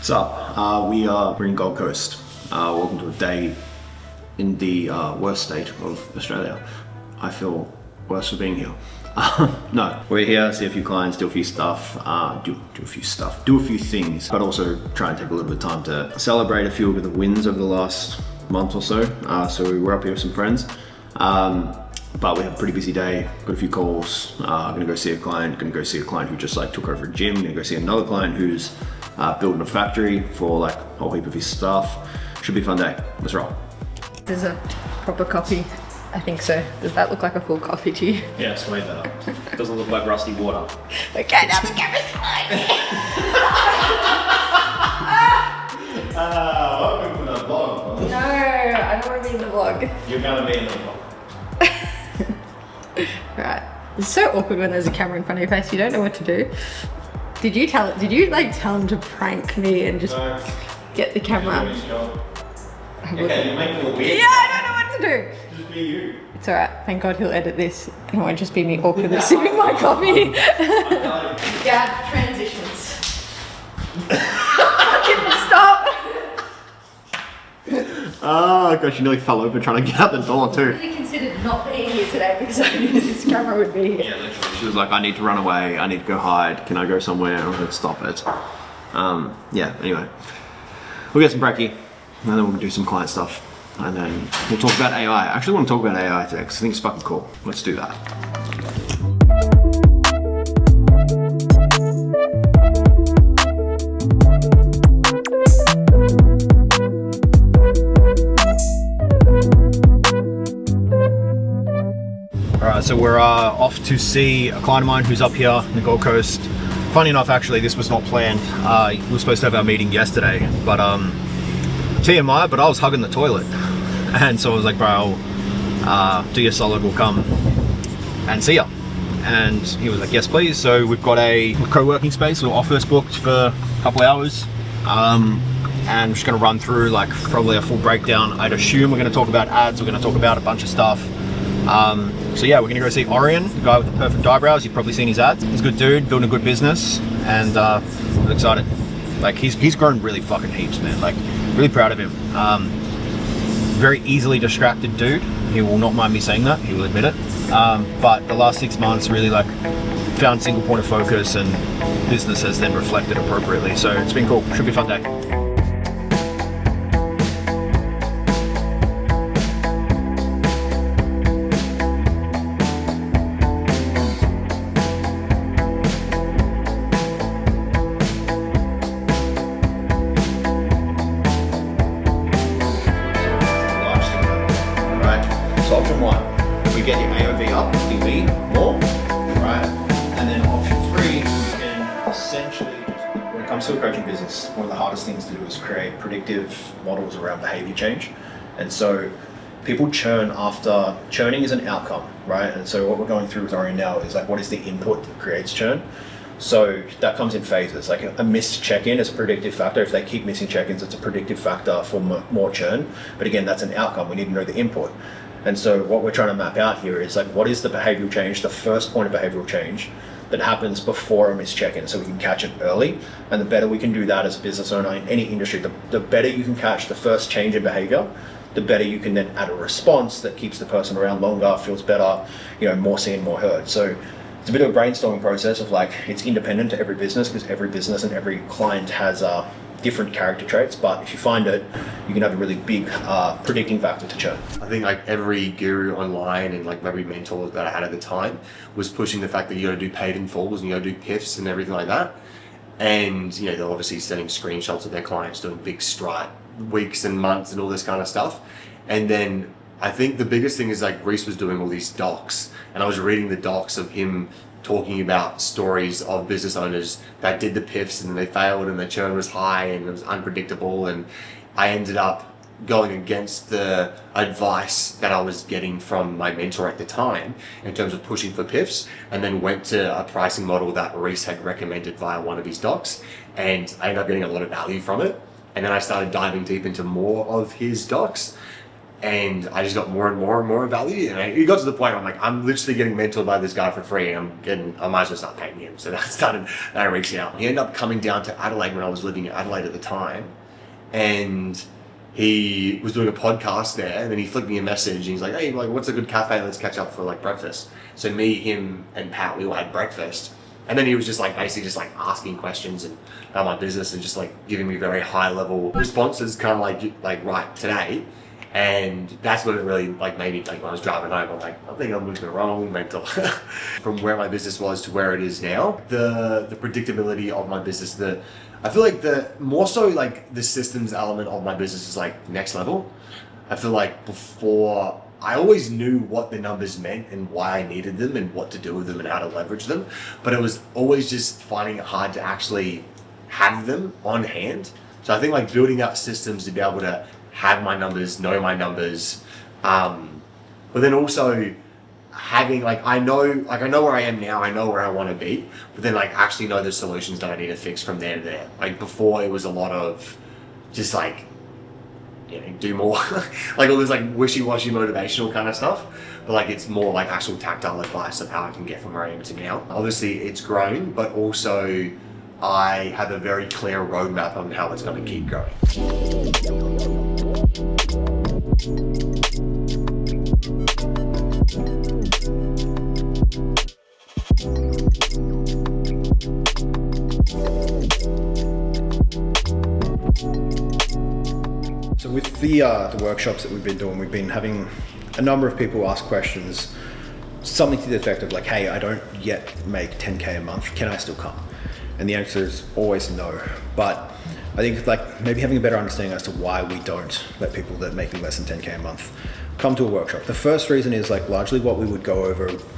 What's up? We're in Gold Coast. Welcome to a day in the worst state of Australia. I feel worse for being here. No, we're here, see a few clients, do a few stuff, do a few things, but also try and take a little bit of time to celebrate a few of the wins over the last month or so. So we were up here with some friends, but we have a pretty busy day, got a few calls, gonna go see a client who just like took over a gym, gonna go see another client who's building a factory for like a whole heap of his stuff. Should be a fun day, let's roll. This is a proper coffee. I think so. Does that look like a full coffee to you? Yeah, it's way better. It doesn't look like rusty water. Okay, now the camera's fine. Welcome to the vlog. No, I don't want to be in the vlog. You're gonna be in the vlog. Right. It's so awkward when there's a camera in front of your face. You don't know what to do. Did you tell him to prank me and just get the camera? Okay, you're making it weird. Yeah, I don't know what to do. Just be you. It's alright. Thank God he'll edit this and it won't just be me awkwardly sipping my coffee. Yeah, transitions. Stop. Oh gosh, you nearly fell over trying to get out the door too. I really considered not being here today because I knew this camera would be here. Yeah, literally. She was like, I need to run away, I need to go hide, can I go somewhere? I'm gonna stop it. Yeah, anyway. We'll get some brekkie, and then we'll do some client stuff. And then we'll talk about AI. I actually want to talk about AI today because I think it's fucking cool. Let's do that. Alright, so we're off to see a client of mine who's up here in the Gold Coast. Funny enough, actually, this was not planned. We were supposed to have our meeting yesterday, but TMI, but I was hugging the toilet. And so I was like, bro, do your solid, we'll come and see ya. And he was like, yes, please. So we've got a co-working space, a little office booked for a couple hours. And I'm just gonna run through like probably a full breakdown. I'd assume we're gonna talk about ads, we're gonna talk about a bunch of stuff. So yeah, we're gonna go see Orion, the guy with the perfect eyebrows. You've probably seen his ads. He's a good dude, building a good business, and I'm excited. Like he's grown really fucking heaps, man. Like really proud of him. Very easily distracted dude. He will not mind me saying that, he will admit it. But the last 6 months really like found single point of focus and business has then reflected appropriately. So it's been cool, should be a fun day. Option one, we get your AOV up, DV more, right? And then option three, we can essentially, when it comes to a coaching business, one of the hardest things to do is create predictive models around behavior change. And so people churn after, churning is an outcome, right? And so what we're going through with Orion now is like, what is the input that creates churn? So that comes in phases. Like a missed check-in is a predictive factor. If they keep missing check-ins, it's a predictive factor for more churn. But again, that's an outcome. We need to know the input. And so what we're trying to map out here is like, what is the behavioral change, the first point of behavioral change that happens before a missed check-in, so we can catch it early. And the better we can do that as a business owner in any industry, the better you can catch the first change in behavior, the better you can then add a response that keeps the person around longer, feels better, you know, more seen, more heard. So it's a bit of a brainstorming process of like, it's independent to every business because every business and every client has different character traits, but if you find it, you can have a really big predicting factor to churn. I think like every guru online and like maybe mentor that I had at the time was pushing the fact that you got to do paid in fulls and you got to do PIFs and everything like that. And you know, they're obviously sending screenshots of their clients doing big stride weeks and months and all this kind of stuff. And then I think the biggest thing is like Rhys was doing all these docs, and I was reading the docs of him talking about stories of business owners that did the PIFs and they failed and the churn was high and it was unpredictable, and I ended up going against the advice that I was getting from my mentor at the time in terms of pushing for PIFs, and then went to a pricing model that Rhys had recommended via one of his docs, and I ended up getting a lot of value from it. And then I started diving deep into more of his docs, And I just got more and more value, and it got to the point where I'm literally getting mentored by this guy for free. I might as well start paying him. So I reached out. He ended up coming down to Adelaide when I was living in Adelaide at the time, and he was doing a podcast there, and then he flicked me a message, and he's like, hey, what's a good cafe? Let's catch up for breakfast. So me, him, and Pat, we all had breakfast. And then he was just basically just asking questions and about my business and just giving me very high level responses, kind of like right today. And that's what it really made me when I was driving home, I'm I think I'm losing the wrong mental. From where my business was to where it is now, the predictability of my business, I feel the more so the systems element of my business is next level. I feel before I always knew what the numbers meant and why I needed them and what to do with them and how to leverage them, but it was always just finding it hard to actually have them on hand. So I think building out systems to be able to have my numbers, know my numbers, but then also having I know where I am now, I know where I want to be, but then actually know the solutions that I need to fix from there to there. Before it was a lot of just do more, all this wishy-washy motivational kind of stuff, but it's more actual tactile advice of how I can get from where I am to now. Obviously it's grown, but also I have a very clear roadmap on how it's going to keep growing. So with the workshops that we've been doing, we've been having a number of people ask questions, something to the effect of hey, I don't yet make 10K a month, can I still come? And the answer is always no. But I think maybe having a better understanding as to why we don't let people that make less than 10K a month come to a workshop. The first reason is largely what we would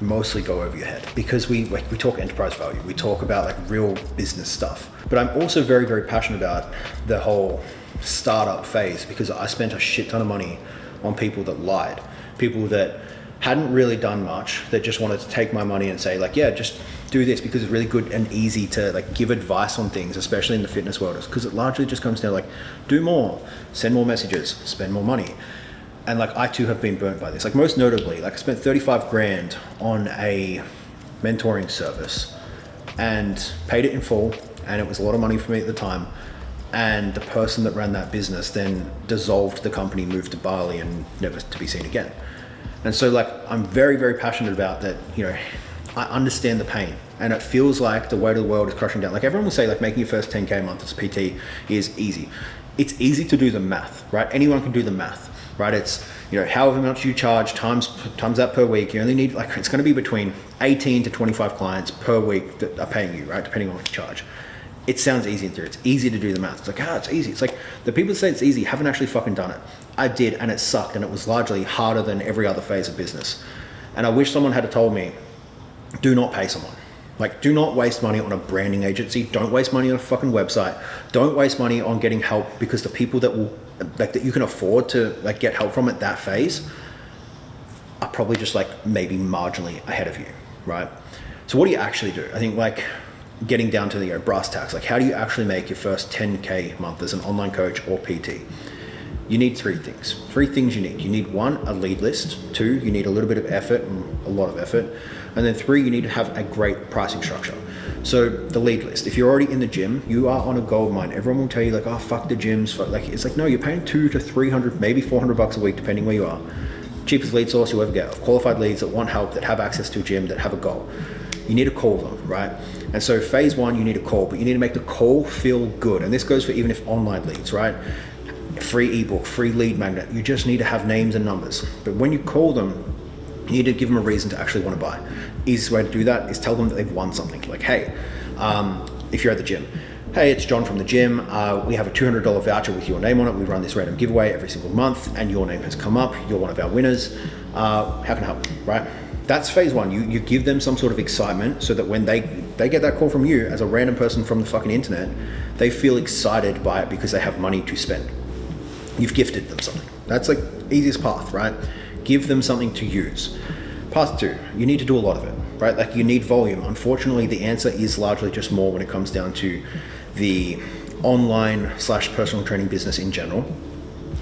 mostly go over your head, because we talk enterprise value, we talk about real business stuff. But I'm also very, very passionate about the whole startup phase, because I spent a shit ton of money on people that lied, people that hadn't really done much, that just wanted to take my money and say yeah, just do this because it's really good and easy to give advice on things, especially in the fitness world, because it largely just comes down do more, send more messages, spend more money. And I too have been burnt by this. Most notably, I spent 35 grand on a mentoring service and paid it in full, and it was a lot of money for me at the time. And the person that ran that business then dissolved the company, moved to Bali, and never to be seen again. And so I'm very, very passionate about that. I understand the pain, and it feels like the weight of the world is crushing down. Everyone will say making your first 10K a month as a PT is easy. It's easy to do the math, right? Anyone can do the math, right? It's, however much you charge times that per week. You only need it's going to be between 18 to 25 clients per week that are paying you, right? Depending on what you charge. It sounds easy in theory. It's easy to do the math. It's it's easy. It's the people that say it's easy haven't actually fucking done it. I did, and it sucked, and it was largely harder than every other phase of business. And I wish someone had told me, do not pay someone. Do not waste money on a branding agency. Don't waste money on a fucking website. Don't waste money on getting help, because the people that will that you can afford to get help from at that phase are probably just maybe marginally ahead of you, right? So what do you actually do? I think getting down to the brass tacks, how do you actually make your first 10K a month as an online coach or PT? You need three things. You need 1, a lead list. 2, you need a little bit of effort, and a lot of effort. And then 3, you need to have a great pricing structure. So the lead list, if you're already in the gym, you are on a gold mine. Everyone will tell you oh, fuck the gyms. It's no, you're paying 200 to 300, maybe 400 bucks a week, depending where you are. Cheapest lead source you ever get, of qualified leads that want help, that have access to a gym, that have a goal. You need to call them, right? And so phase 1, you need a call, but you need to make the call feel good. And this goes for even if online leads, right? Free ebook, free lead magnet. You just need to have names and numbers. But when you call them, you need to give them a reason to actually want to buy. Easiest way to do that is tell them that they've won something. Hey, if you're at the gym, hey, it's John from the gym. We have a $200 voucher with your name on it. We run this random giveaway every single month, and your name has come up. You're one of our winners. How can I help? Right? That's phase 1. You give them some sort of excitement so that when they get that call from you as a random person from the fucking internet, they feel excited by it because they have money to spend. You've gifted them something. That's easiest path, right? Give them something to use. Path 2, you need to do a lot of it, right? You need volume. Unfortunately, the answer is largely just more when it comes down to the online / personal training business in general.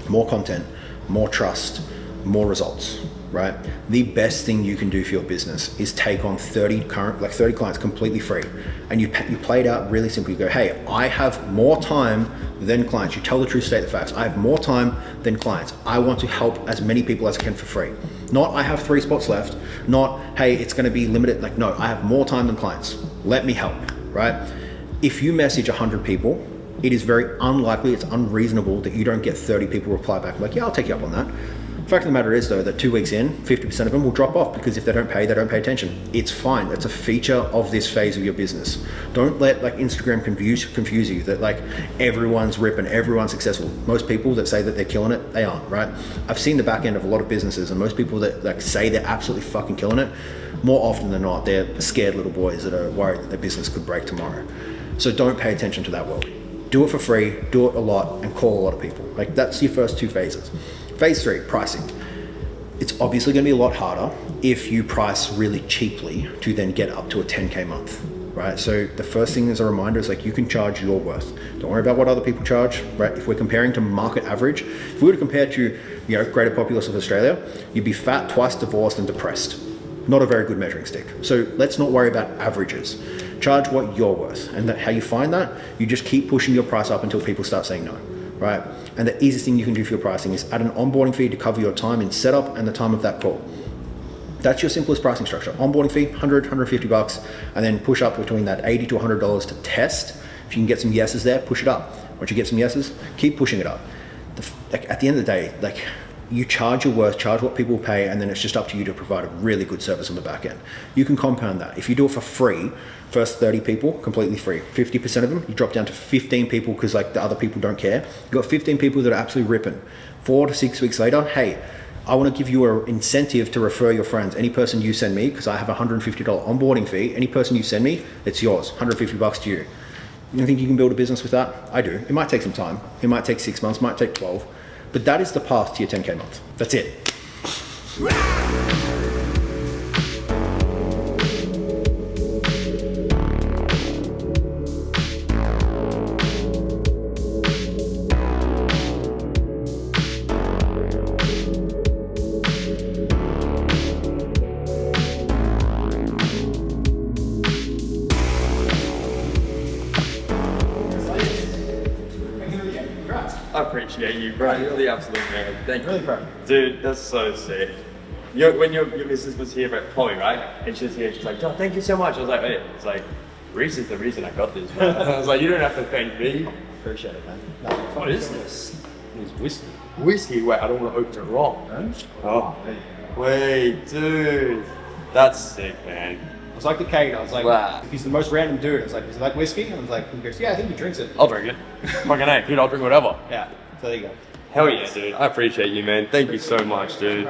More content, more trust, more results, right? The best thing you can do for your business is take on 30 clients completely free. And you play it out really simply. You go, hey, I have more time than clients. You tell the truth, state the facts. I have more time than clients. I want to help as many people as I can for free. Not, I have 3 spots left. Not, hey, it's gonna be limited. Like, no, I have more time than clients. Let me help, right? If you message 100 people, it is very unlikely, it's unreasonable that you don't get 30 people reply back like, yeah, I'll take you up on that. The fact of the matter is though, that 2 weeks in, 50% of them will drop off because if they don't pay attention. It's fine, it's a feature of this phase of your business. Don't let like Instagram confuse you that like everyone's ripping, everyone's successful. Most people that say that they're killing it, they aren't, right? I've seen the back end of a lot of businesses, and most people that like say they're absolutely fucking killing it, more often than not, they're scared little boys that are worried that their business could break tomorrow. So don't pay attention to that world. Do it for free, do it a lot, and call a lot of people. Like that's your first 2 phases. Phase 3, pricing. It's obviously gonna be a lot harder if you price really cheaply to then get up to a 10K a month, right? So the first thing as a reminder is like you can charge your worth. Don't worry about what other people charge, right? If we're comparing to market average, if we were to compare to, greater populace of Australia, you'd be fat, twice divorced, and depressed. Not a very good measuring stick. So let's not worry about averages. Charge what you're worth. And how you find that, you just keep pushing your price up until people start saying no, right? And the easiest thing you can do for your pricing is add an onboarding fee to cover your time in setup and the time of that call. That's your simplest pricing structure. Onboarding fee, 100, 150 bucks, and then push up between that $80 to $100 to test. If you can get some yeses there, push it up. Once you get some yeses, keep pushing it up. At the end of the day, like, you charge your worth, charge what people pay, and then it's just up to you to provide a really good service on the back end. You can compound that. If you do it for free, first 30 people, completely free. 50% of them, you drop down to 15 people because like the other people don't care. You've got 15 people that are absolutely ripping. 4 to 6 weeks later, hey, I want to give you an incentive to refer your friends. Any person you send me, because I have a $150 onboarding fee, any person you send me, it's yours, 150 bucks to you. You think you can build a business with that? I do. It might take some time. It might take 6 months, might take 12. But that is the path to your 10K a month. That's it. I appreciate you, bro. You're the absolute man. Thank you. Really proud. Dude, that's so sick. When your missus was here at Chloe, right? And she was here, she's like, oh, thank you so much. I was like, wait, it's like, Rhys is the reason I got this, man. I was like, you don't have to thank me. Appreciate it, man. What is this? It's whiskey. Whiskey? Wait, I don't want to open it wrong. No? Oh, wait, dude. That's sick, man. I was like the Kate. I was like, wow. He's the most random dude. I was like, is it like whiskey? And I was like, he goes, yeah, I think he drinks it. I'll drink it. Fucking A, dude, I'll drink whatever. Yeah, so there you go. Hell yeah, dude. I appreciate you, man. Thank you so much, dude.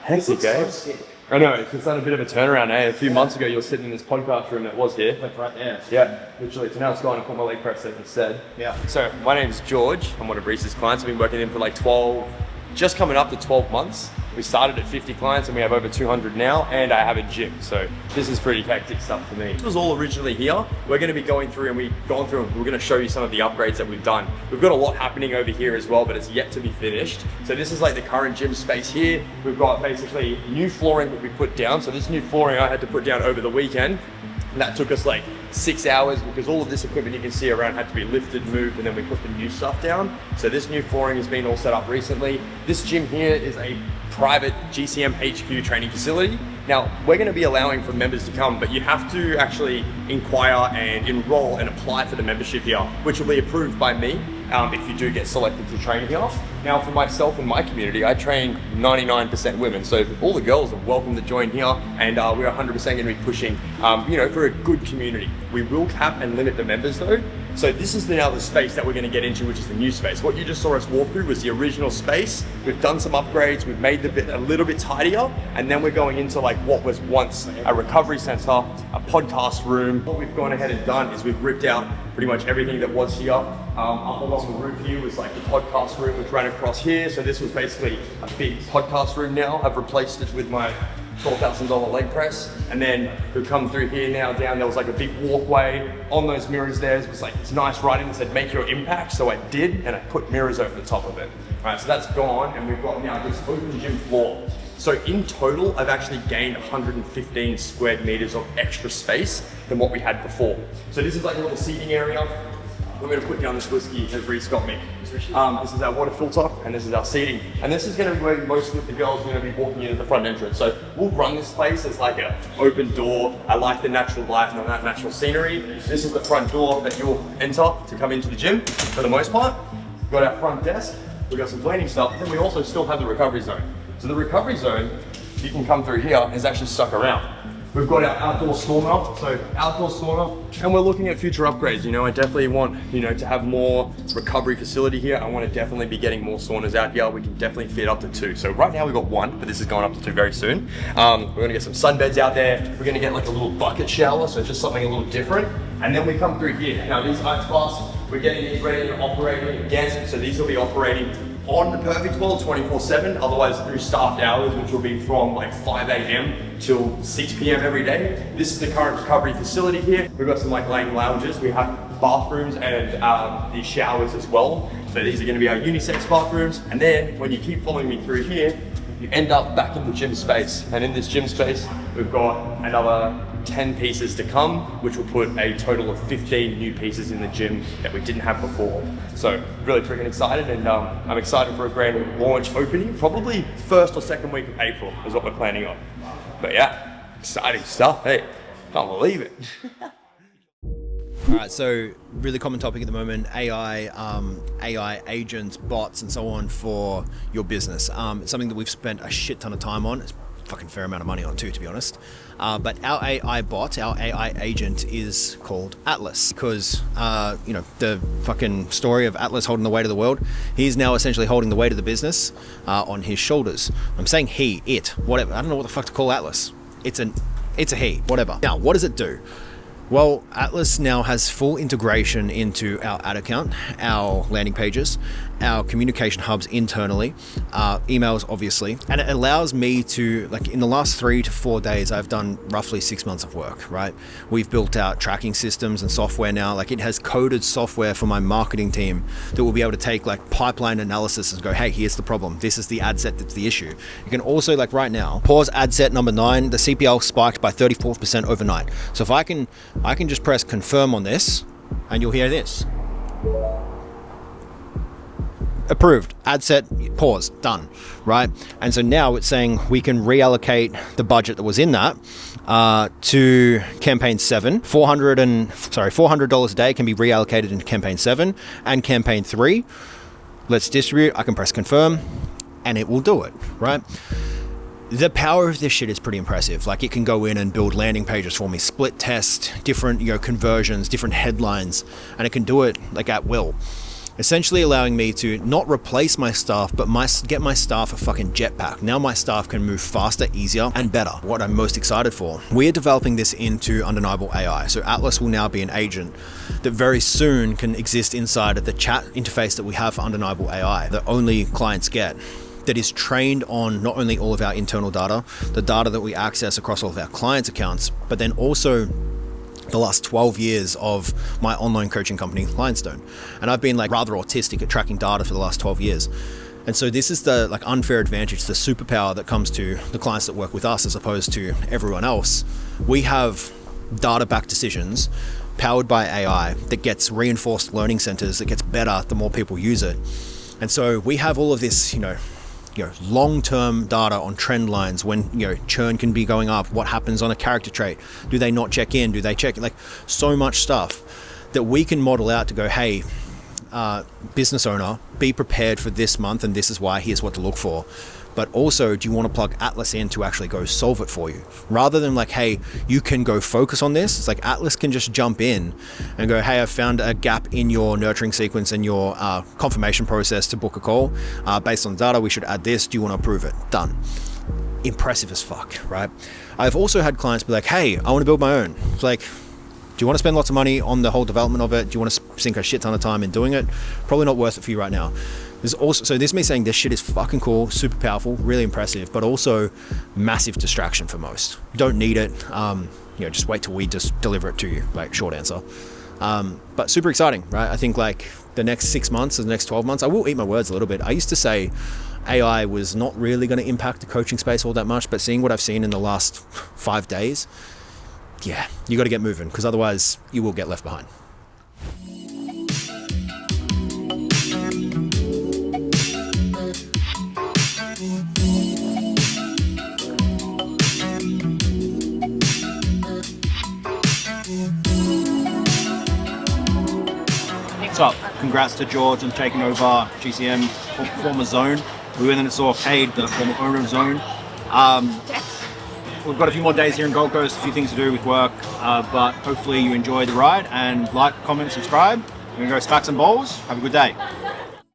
Hectic, eh? I know, it's done a bit of a turnaround, eh? A few months ago, you were sitting in this podcast room that was here. Like right there. Yeah, literally. So now it's gone and put my leg press there instead. Yeah. So my name's George. I'm one of Rhys's clients. I've been working with him for like 12, just coming up to 12 months. We started at 50 clients and we have over 200 now, and I have a gym. So this is pretty hectic stuff for me. This was all originally here. We're gonna be going through and we're gonna show you some of the upgrades that we've done. We've got a lot happening over here as well, but it's yet to be finished. So this is like the current gym space here. We've got basically new flooring that we put down. So this new flooring I had to put down over the weekend. And that took us like 6 hours because all of this equipment you can see around had to be lifted, moved, and then we put the new stuff down. So this new flooring has been all set up recently. This gym here is a private GCM HQ training facility. Now, we're going to be allowing for members to come, but you have to actually inquire and enroll and apply for the membership here, which will be approved by me if you do get selected to train here. Now, for myself and my community, I train 99% women, so all the girls are welcome to join here, and we're 100% going to be pushing, for a good community. We will cap and limit the members though. So this is now the space that we're going to get into, which is the new space. What you just saw us walk through was the original space. We've done some upgrades. We've made the bit a little bit tidier, and then we're going into like what was once a recovery center, a podcast room. What we've gone ahead and done is we've ripped out pretty much everything that was here. Up along the roof here was like the podcast room, which ran across here. So this was basically a big podcast room now. I've replaced it with my $12,000 leg press. And then we come through here now down, there was like a big walkway. On those mirrors there, it was like this nice writing that said, make your impact. So I did, and I put mirrors over the top of it. All right, so that's gone, and we've got now this open gym floor. So in total, I've actually gained 115 square meters of extra space than what we had before. So this is like a little seating area. We're going to put down this whiskey as Rhys got me. This is our water filter, and this is our seating. And this is going to be where most of the girls are going to be walking into the front entrance. So we'll run this place as like an open door. I like the natural light and that natural scenery. This is the front door that you'll enter to come into the gym for the most part. We've got our front desk. We've got some cleaning stuff. Then we also still have the recovery zone. So the recovery zone, you can come through here, is actually stuck around. We've got our outdoor sauna, so outdoor sauna, and we're looking at future upgrades. You know, I definitely want, you know, to have more recovery facility here. I want to definitely be getting more saunas out here. We can definitely fit up to 2. So right now we've got 1, but this is going up to 2 very soon. We're gonna get some sunbeds out there. We're gonna get like a little bucket shower, so just something a little different. And then we come through here. Now these ice baths, we're getting these ready to operate again. So these will be operating on the perfect world 24/7, otherwise through staffed hours, which will be from like 5 a.m. till 6 p.m. every day. This is the current recovery facility here. We've got some like laying lounges. We have bathrooms and the showers as well. So these are going to be our unisex bathrooms. And then when you keep following me through here, you end up back in the gym space. And in this gym space, we've got another 10 pieces to come, which will put a total of 15 new pieces in the gym that we didn't have before. So really freaking excited, and I'm excited for a grand launch opening, probably 1st or 2nd week of April is what we're planning on. But yeah, exciting stuff. Hey, can't believe it. All right, so really common topic at the moment, AI agents, bots, and so on for your business. It's something that we've spent a shit ton of time on. It's a fucking fair amount of money on too, to be honest. But our AI bot, our AI agent is called Atlas because, you know, the fucking story of Atlas holding the weight of the world, he's now essentially holding the weight of the business on his shoulders. I'm saying he, it, whatever. I don't know what the fuck to call Atlas. It's a he, whatever. Now, what does it do? Well, Atlas now has full integration into our ad account, our landing pages, our communication hubs internally, emails obviously, and it allows me to, like in the last 3 to 4 days, I've done roughly 6 months of work, right? We've built out tracking systems and software now, like it has coded software for my marketing team that will be able to take like pipeline analysis and go, hey, here's the problem. This is the ad set that's the issue. You can also, like right now, pause ad set number 9, the CPL spiked by 34% overnight. So if I can just press confirm on this and you'll hear this. Approved, ad set, pause, done, right? And so now it's saying we can reallocate the budget that was in that to campaign 7. $400 a day can be reallocated into campaign 7 and campaign 3. Let's distribute, I can press confirm and it will do it, right? The power of this shit is pretty impressive. Like it can go in and build landing pages for me, split test, different, you know, conversions, different headlines, and it can do it like at will. Essentially allowing me to not replace my staff, but get my staff a fucking jetpack. Now my staff can move faster, easier, and better. What I'm most excited for. We're developing this into Undeniable AI. So Atlas will now be an agent that very soon can exist inside of the chat interface that we have for Undeniable AI that only clients get. That is trained on not only all of our internal data, the data that we access across all of our clients' accounts, but then also the last 12 years of my online coaching company, Livingstone. And I've been like rather autistic at tracking data for the last 12 years. And so this is the like unfair advantage, the superpower that comes to the clients that work with us as opposed to everyone else. We have data-backed decisions powered by AI that gets reinforced learning centers, that gets better the more people use it. And so we have all of this, you know, long-term data on trend lines, when, you know, churn can be going up, what happens on a character trait, do they not check in, do they check, like so much stuff that we can model out to go, hey, business owner, be prepared for this month and this is why, here's what to look for. But also, do you want to plug Atlas in to actually go solve it for you? Rather than like, hey, you can go focus on this. It's like Atlas can just jump in and go, hey, I've found a gap in your nurturing sequence and your confirmation process to book a call. Based on the data, we should add this. Do you want to approve it? Done. Impressive as fuck, right? I've also had clients be like, hey, I want to build my own. It's like, do you want to spend lots of money on the whole development of it? Do you want to sink a shit ton of time in doing it? Probably not worth it for you right now. There's also, so this is me saying this shit is fucking cool, super powerful, really impressive, but also massive distraction for most. Don't need it. Just wait till we just deliver it to you, like short answer. But super exciting, right? I think like the next 6 months or the next 12 months, I will eat my words a little bit. I used to say AI was not really going to impact the coaching space all that much, but seeing what I've seen in the last 5 days, yeah, you got to get moving because otherwise you will get left behind. Up. Congrats to George on taking over GCM former Zone. We went and saw Cade, the former owner of Zone. We've got a few more days here in Gold Coast, a few things to do with work, but hopefully you enjoy the ride and like, comment, subscribe. We're going to go smacks and bowls. Have a good day.